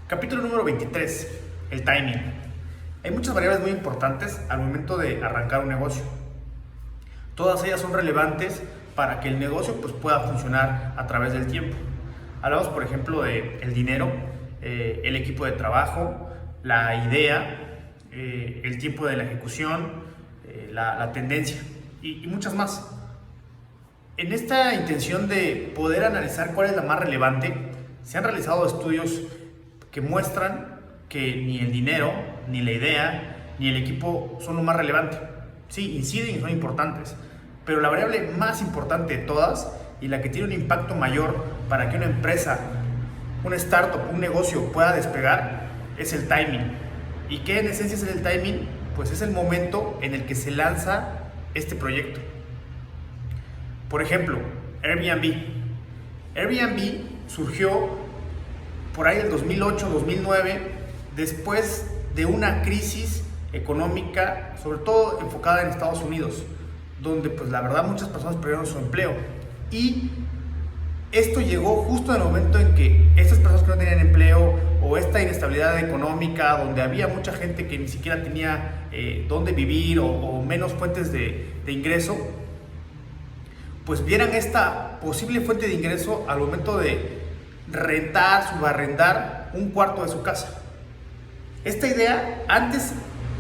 Capítulo número 23, el timing. Hay muchas variables muy importantes al momento de arrancar un negocio. Todas ellas son relevantes para que el negocio pueda funcionar a través del tiempo. Hablamos, por ejemplo, del dinero, el equipo de trabajo, la idea, el tiempo de la ejecución, la tendencia y muchas más. En esta intención de poder analizar cuál es la más relevante, se han realizado estudios que muestran que ni el dinero, ni la idea, ni el equipo son lo más relevante. Sí, inciden y son importantes, pero la variable más importante de todas y la que tiene un impacto mayor para que una empresa, una startup, un negocio pueda despegar es el timing. ¿Y qué en esencia es el timing? Pues es el momento en el que se lanza este proyecto. Por ejemplo, Airbnb. Airbnb surgió por ahí del 2008-2009, después de una crisis económica, sobre todo enfocada en Estados Unidos, donde la verdad muchas personas perdieron su empleo. Y esto llegó justo en el momento en que estas personas que no tenían empleo o esta inestabilidad económica, donde había mucha gente que ni siquiera tenía dónde vivir o menos fuentes de ingreso, pues vieran esta posible fuente de ingreso al momento de rentar, subarrendar un cuarto de su casa. Esta idea antes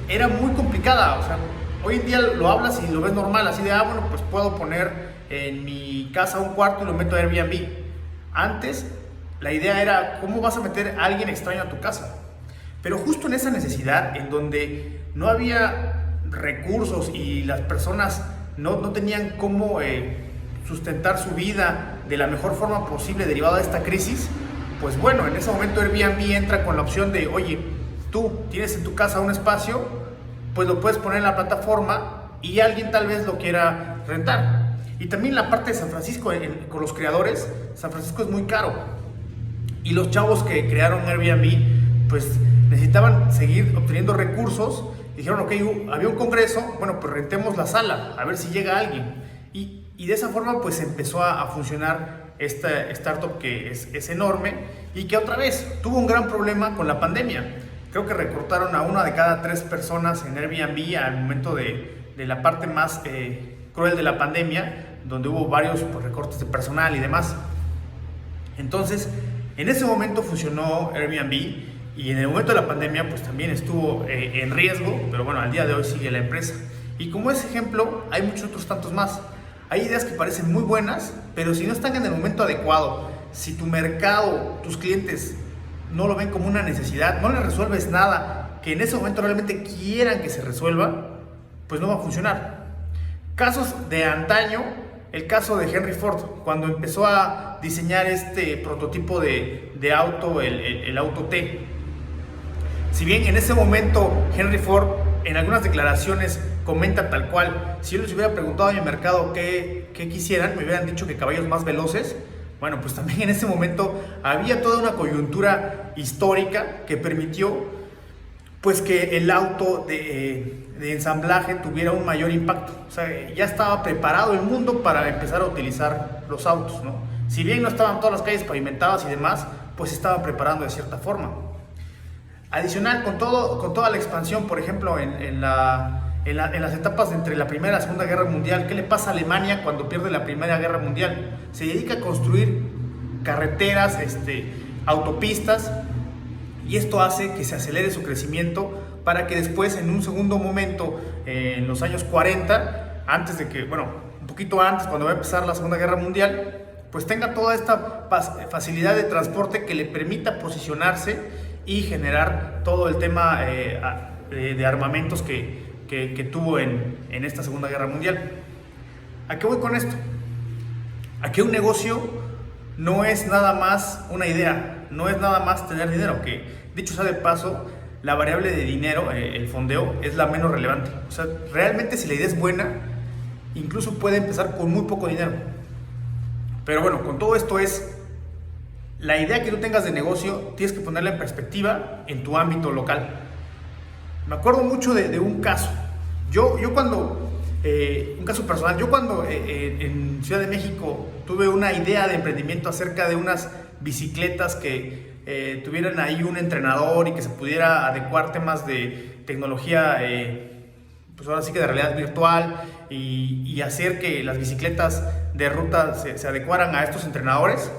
era muy complicada, o sea, hoy en día lo hablas y lo ves normal, así de, bueno, pues puedo poner en mi casa un cuarto y lo meto a Airbnb. Antes la idea era, ¿cómo vas a meter a alguien extraño a tu casa? Pero justo en esa necesidad, en donde no había recursos y las personas no tenían cómo sustentar su vida de la mejor forma posible derivada de esta crisis, pues bueno, en ese momento Airbnb entra con la opción de, oye, tú tienes en tu casa un espacio, pues lo puedes poner en la plataforma y alguien tal vez lo quiera rentar. Y también la parte de San Francisco, con los creadores, San Francisco es muy caro. Y los chavos que crearon Airbnb, pues necesitaban seguir obteniendo recursos. Dijeron, ok, había un congreso, bueno, pues rentemos la sala, a ver si llega alguien. Y de esa forma pues empezó a funcionar esta startup que es enorme y que otra vez tuvo un gran problema con la pandemia. Creo que recortaron a 1 de cada 3 personas en Airbnb al momento de la parte más cruel de la pandemia, donde hubo varios recortes de personal y demás. Entonces, en ese momento funcionó Airbnb y en el momento de la pandemia pues también estuvo en riesgo, pero bueno, al día de hoy sigue la empresa. Y como ese ejemplo, hay muchos otros tantos más. Hay ideas que parecen muy buenas, pero si no están en el momento adecuado, si tu mercado, tus clientes no lo ven como una necesidad, no les resuelves nada que en ese momento realmente quieran que se resuelva, pues no va a funcionar. Casos de antaño, el caso de Henry Ford, cuando empezó a diseñar este prototipo de auto, el Auto T. Si bien en ese momento Henry Ford en algunas declaraciones comenta tal cual, si yo les hubiera preguntado a mi mercado qué quisieran, me hubieran dicho que caballos más veloces. Bueno, pues también en ese momento había toda una coyuntura histórica que permitió pues que el auto de ensamblaje tuviera un mayor impacto. O sea, ya estaba preparado el mundo para empezar a utilizar los autos, ¿no? Si bien no estaban todas las calles pavimentadas y demás, pues se estaban preparando de cierta forma. Adicional, con toda la expansión, por ejemplo, en las etapas entre la Primera y la Segunda Guerra Mundial, ¿qué le pasa a Alemania cuando pierde la Primera Guerra Mundial? Se dedica a construir carreteras, autopistas, y esto hace que se acelere su crecimiento para que después, en un segundo momento, en los años 40, un poquito antes, cuando va a empezar la Segunda Guerra Mundial, pues tenga toda esta facilidad de transporte que le permita posicionarse y generar todo el tema de armamentos que tuvo en esta Segunda Guerra Mundial. ¿A qué voy con esto? A que un negocio no es nada más una idea, no es nada más tener dinero, que dicho sea de paso, la variable de dinero, el fondeo, es la menos relevante. O sea, realmente si la idea es buena, incluso puede empezar con muy poco dinero. Pero bueno, con todo esto la idea que tú tengas de negocio, tienes que ponerla en perspectiva en tu ámbito local. Me acuerdo mucho de un caso. Un caso personal, yo cuando en Ciudad de México tuve una idea de emprendimiento acerca de unas bicicletas que tuvieran ahí un entrenador y que se pudiera adecuar temas de tecnología, pues ahora sí que de realidad virtual, y hacer que las bicicletas de ruta se adecuaran a estos entrenadores.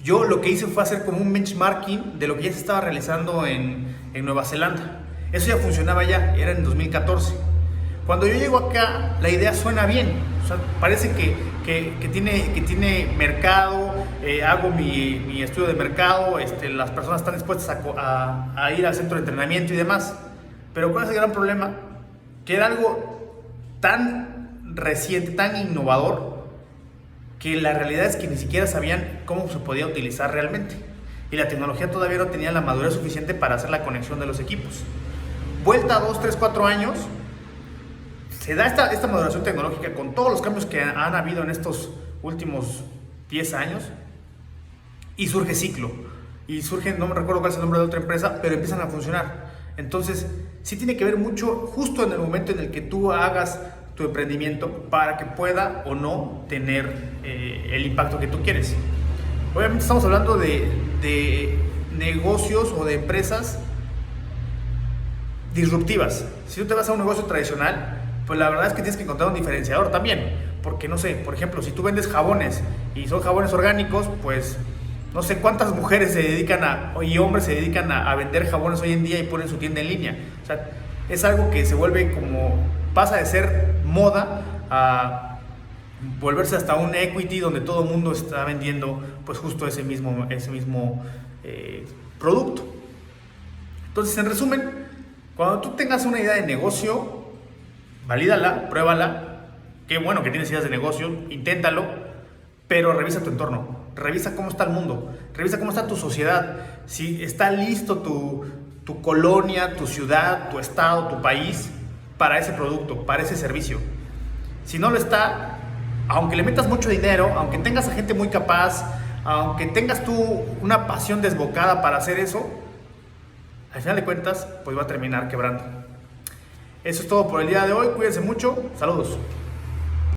Yo lo que hice fue hacer como un benchmarking de lo que ya se estaba realizando en Nueva Zelanda. Eso ya funcionaba ya, era en 2014. Cuando yo llego acá, la idea suena bien. O sea, parece que tiene mercado, hago mi estudio de mercado, las personas están dispuestas a ir al centro de entrenamiento y demás. Pero ¿cuál es el gran problema? Que era algo tan reciente, tan innovador, que la realidad es que ni siquiera sabían cómo se podía utilizar realmente. Y la tecnología todavía no tenía la madurez suficiente para hacer la conexión de los equipos. Vuelta a 2, 3, 4 años, se da esta maduración tecnológica con todos los cambios que han habido en estos últimos 10 años, y surge Ciclo. Y surge, no me recuerdo cuál es el nombre de otra empresa, pero empiezan a funcionar. Entonces, sí tiene que ver mucho justo en el momento en el que tú hagas tu emprendimiento para que pueda o no tener el impacto que tú quieres. Obviamente estamos hablando de negocios o de empresas disruptivas. Si tú te vas a un negocio tradicional, pues la verdad es que tienes que encontrar un diferenciador también. Porque no sé, por ejemplo, si tú vendes jabones y son jabones orgánicos, pues no sé cuántas mujeres se dedican y hombres se dedican a vender jabones hoy en día y ponen su tienda en línea. O sea, es algo que se vuelve pasa de ser moda a volverse hasta un equity donde todo el mundo está vendiendo pues justo ese mismo producto. Entonces, en resumen, cuando tú tengas una idea de negocio, valídala, pruébala. Qué bueno que tienes ideas de negocio, inténtalo, pero revisa tu entorno, revisa cómo está el mundo, revisa cómo está tu sociedad, si está listo tu colonia, tu ciudad, tu estado, tu país para ese producto, para ese servicio. Si no lo está, aunque le metas mucho dinero, aunque tengas a gente muy capaz, aunque tengas tú una pasión desbocada para hacer eso, al final de cuentas, pues va a terminar quebrando. Eso es todo por el día de hoy. Cuídense mucho. Saludos.